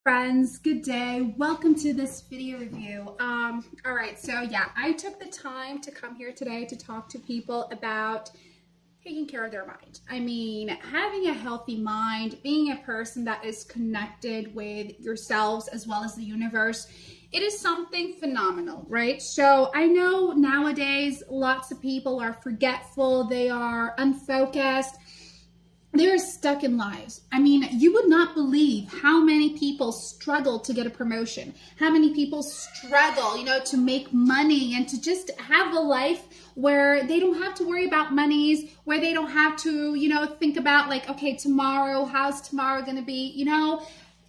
Friends, good day. Welcome to this video review. All right, so yeah, I took the time to come here today to talk to people about taking care of their mind. I mean, having a healthy mind, being a person that is connected with yourselves as well as the universe, it is something phenomenal, right? So I know nowadays lots of people are forgetful, they are unfocused, they're stuck in lives. I mean, you would not believe how many people struggle to get a promotion, how many people struggle, to make money and to just have a life where they don't have to worry about monies, where they don't have to, think about like, okay, tomorrow, how's tomorrow going to be,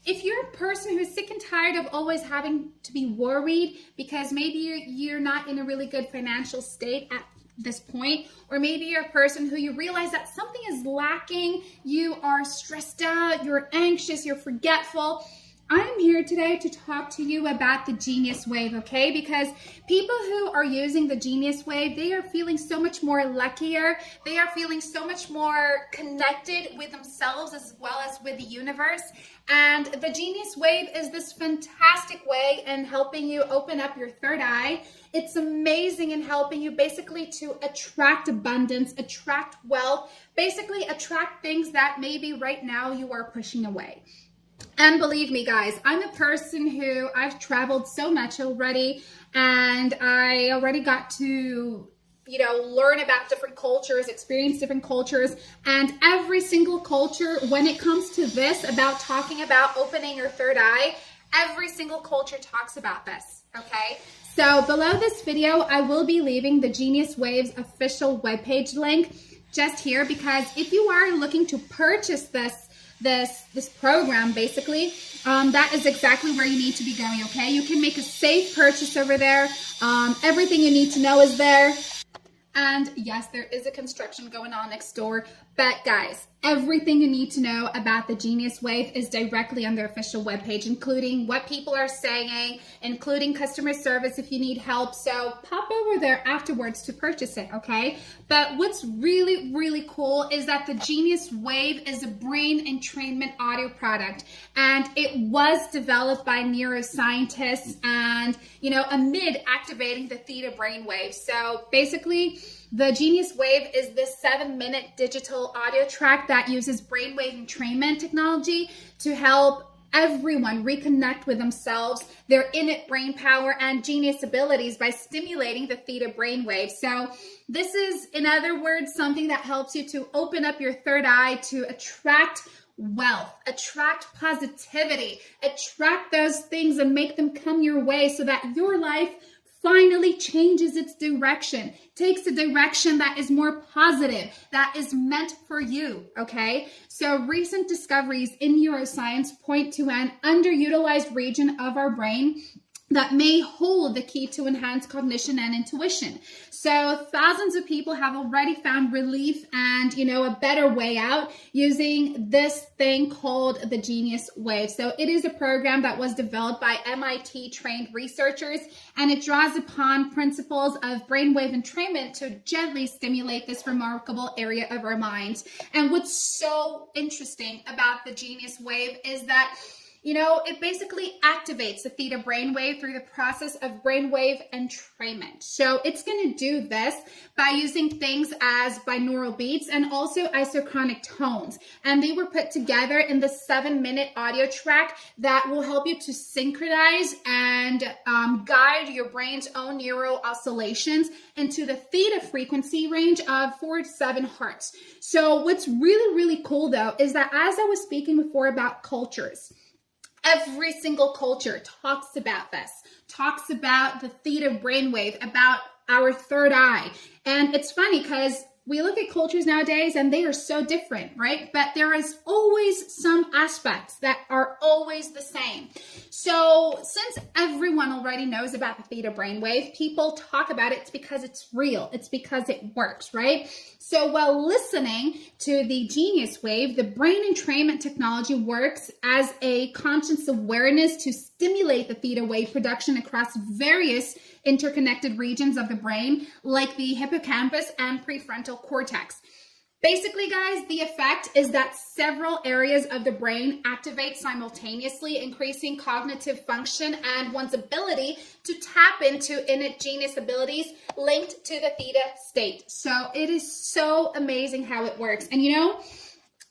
If you're a person who's sick and tired of always having to be worried because maybe you're not in a really good financial state at this point, or maybe you're a person who you realize that something is lacking, you are stressed out, you're anxious, you're forgetful, I'm here today to talk to you about the Genius Wave, okay? Because people who are using the Genius Wave, they are feeling so much more luckier. They are feeling so much more connected with themselves as well as with the universe. And the Genius Wave is this fantastic way in helping you open up your third eye. It's amazing in helping you basically to attract abundance, attract wealth, basically attract things that maybe right now you are pushing away. And believe me, guys, I'm a person who I've traveled so much already, and I already got to, learn about different cultures, experience different cultures, and every single culture, when it comes to this, about talking about opening your third eye, every single culture talks about this, okay? So below this video, I will be leaving the Genius Wave's official webpage link just here, because if you are looking to purchase this program, basically, that is exactly where you need to be going, okay? You can make a safe purchase over there. Everything you need to know is there. And yes, there is a construction going on next door. But guys, everything you need to know about the Genius Wave is directly on their official webpage, including what people are saying, including customer service if you need help. So pop over there afterwards to purchase it, okay? But what's really, really cool is that the Genius Wave is a brain entrainment audio product. And it was developed by neuroscientists and, amid activating the theta brainwave. So basically, the Genius Wave is this 7-minute digital audio track that uses brainwave entrainment technology to help everyone reconnect with themselves, their innate brain power, and genius abilities by stimulating the theta brainwave. So this is, in other words, something that helps you to open up your third eye to attract wealth, attract positivity, attract those things and make them come your way so that your life finally changes its direction, takes a direction that is more positive, that is meant for you, okay? So recent discoveries in neuroscience point to an underutilized region of our brain that may hold the key to enhanced cognition and intuition. So thousands of people have already found relief and, a better way out using this thing called the Genius Wave. So it is a program that was developed by MIT trained researchers, and it draws upon principles of brainwave entrainment to gently stimulate this remarkable area of our minds. And what's so interesting about the Genius Wave is that it basically activates the theta brainwave through the process of brainwave entrainment. So it's going to do this by using things as binaural beats and also isochronic tones. And they were put together in the 7-minute audio track that will help you to synchronize and guide your brain's own neural oscillations into the theta frequency range of 4 to 7 hertz. So what's really, really cool though is that, as I was speaking before about cultures, every single culture talks about this, talks about the theta brainwave, about our third eye. And it's funny because we look at cultures nowadays and they are so different, right? But there is always some aspects that are always the same. So since everyone already knows about the theta brainwave, people talk about it because it's real. It's because it works, right? So while listening to the Genius Wave, the brain entrainment technology works as a conscious awareness to stimulate the theta wave production across various interconnected regions of the brain, like the hippocampus and prefrontal cortex. Basically, guys, the effect is that several areas of the brain activate simultaneously, increasing cognitive function and one's ability to tap into innate genius abilities linked to the theta state. So it is so amazing how it works. And you know,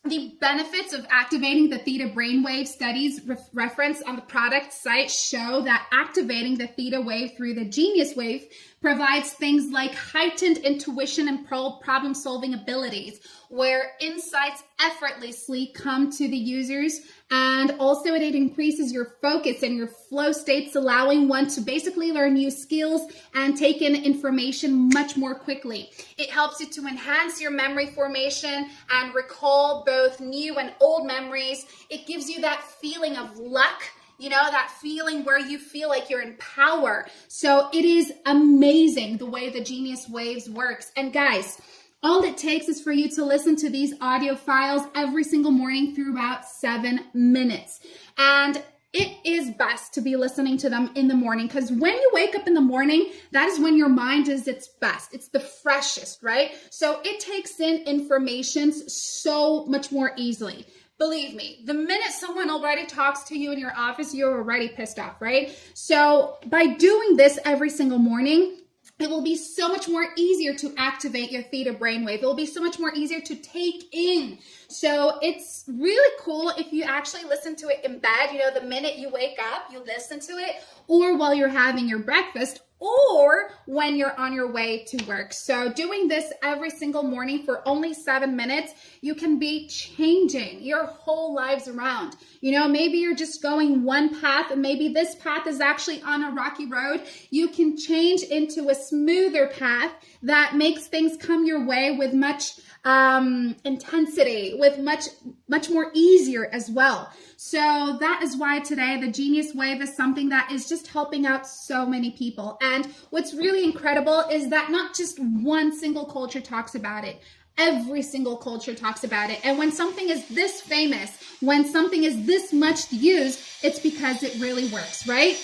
the benefits of activating the theta brainwave studies referenced on the product site show that activating the theta wave through the genius wave provides things like heightened intuition and problem-solving abilities, where insights effortlessly come to the users, and also it increases your focus and your flow states, allowing one to basically learn new skills and take in information much more quickly. It helps you to enhance your memory formation and recall both new and old memories. It gives you that feeling of luck, you know, that feeling where you feel like you're in power. So it is amazing the way the Genius Waves works. And guys, all it takes is for you to listen to these audio files every single morning through about 7 minutes. And it is best to be listening to them in the morning, because when you wake up in the morning, that is when your mind is its best. It's the freshest, right? So it takes in information so much more easily. Believe me, the minute someone already talks to you in your office, you're already pissed off, right? So by doing this every single morning, it will be so much more easier to activate your theta brainwave. It will be so much more easier to take in. So it's really cool if you actually listen to it in bed, you know, the minute you wake up, you listen to it, or while you're having your breakfast, or when you're on your way to work. So doing this every single morning for only 7 minutes, you can be changing your whole lives around. You know, maybe you're just going one path and maybe this path is actually on a rocky road. You can change into a smoother path that makes things come your way with much intensity, with much more easier as well. So that is why today the Genius Wave is something that is just helping out so many people. And what's really incredible is that not just one single culture talks about it. Every single culture talks about it. And when something is this famous, when something is this much used, it's because it really works, right?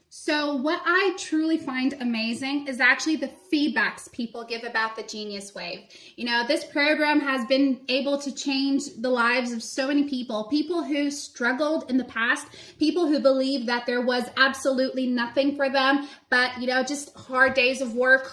So what I truly find amazing is actually the feedbacks people give about the Genius Wave. You know, this program has been able to change the lives of so many people who struggled in the past, people who believed that there was absolutely nothing for them, but, you know, just hard days of work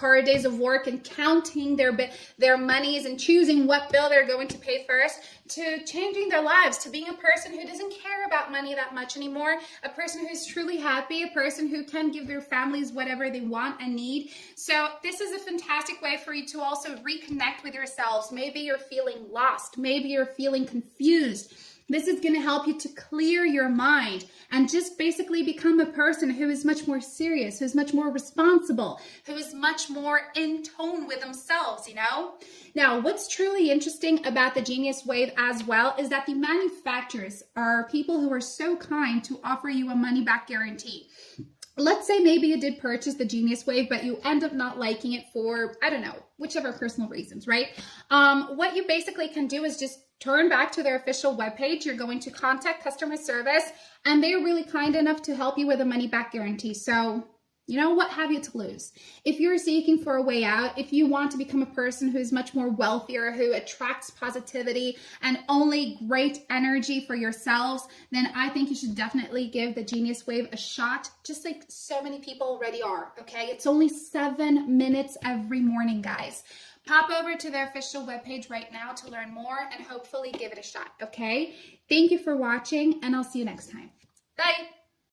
and counting their monies and choosing what bill they're going to pay first, to changing their lives, to being a person who doesn't care about money that much anymore, a person who's truly happy, a person who can give their families whatever they want and need. So this is a fantastic way for you to also reconnect with yourselves. Maybe you're feeling lost. Maybe you're feeling confused. This is going to help you to clear your mind and just basically become a person who is much more serious, who's much more responsible, who is much more in tone with themselves, you know? Now, what's truly interesting about the Genius Wave as well is that the manufacturers are people who are so kind to offer you a money-back guarantee. Let's say maybe you did purchase the Genius Wave, but you end up not liking it for, I don't know, whichever personal reasons, right? What you basically can do is just turn back to their official webpage. You're going to contact customer service, and they're really kind enough to help you with a money-back guarantee. So, you know, what have you to lose? If you're seeking for a way out, if you want to become a person who is much more wealthier, who attracts positivity and only great energy for yourselves, then I think you should definitely give the Genius Wave a shot, just like so many people already are, okay? It's only 7 minutes every morning, guys. Pop over to their official webpage right now to learn more and hopefully give it a shot, okay? Thank you for watching, and I'll see you next time. Bye!